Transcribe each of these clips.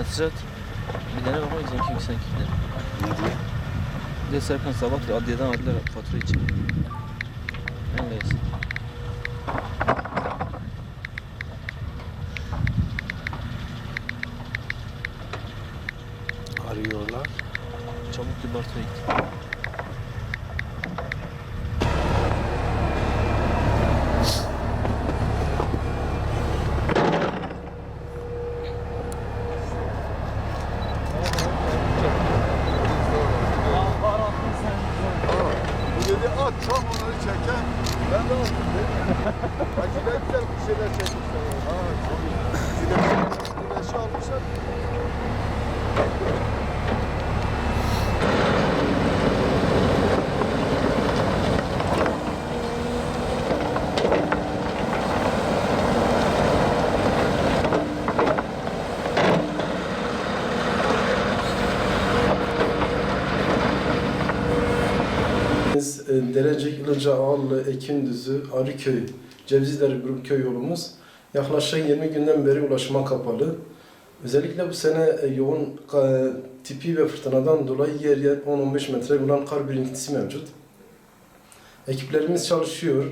mesaj at. Bir tane bakma bizimki yükseklikte. Ne diye? Bir de Serkan sabah adliyeden aldılar fatura için. Neyse. Arıyorlar. Çabuk bir Bartos'a git. Bu dedi at tam onları çeken. Ben de attım dedim. Bak güzel güzel bir şeyler çekmişler. Ha tabii. Güneşi almışlar. Biz Derecik, İlıca, Ağlı, Ekindüzü, Arıköy, Cevizleri Grup köy yolumuz yaklaşık 20 günden beri ulaşıma kapalı. Özellikle bu sene yoğun tipi ve fırtınadan dolayı yer yer 10-15 metre bulan kar birikintisi mevcut. Ekiplerimiz çalışıyor.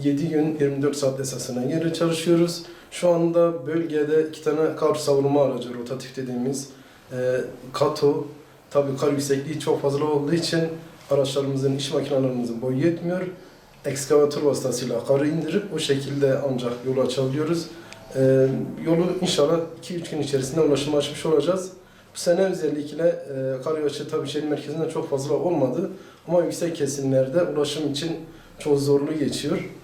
7 gün 24 saat esasına göre çalışıyoruz. Şu anda bölgede 2 tane kar savurma aracı, rotatif dediğimiz kato. Tabii kar yüksekliği çok fazla olduğu için araçlarımızın, iş makinelerimizin boyu yetmiyor. Ekskavatör vasıtasıyla karı indirip o şekilde ancak yolu açabiliyoruz. Yolu inşallah 2-3 gün içerisinde ulaşıma açmış olacağız. Bu sene özellikle kar yağışı tabii şehir merkezinde çok fazla olmadı ama yüksek kesimlerde ulaşım için çok zorlu geçiyor.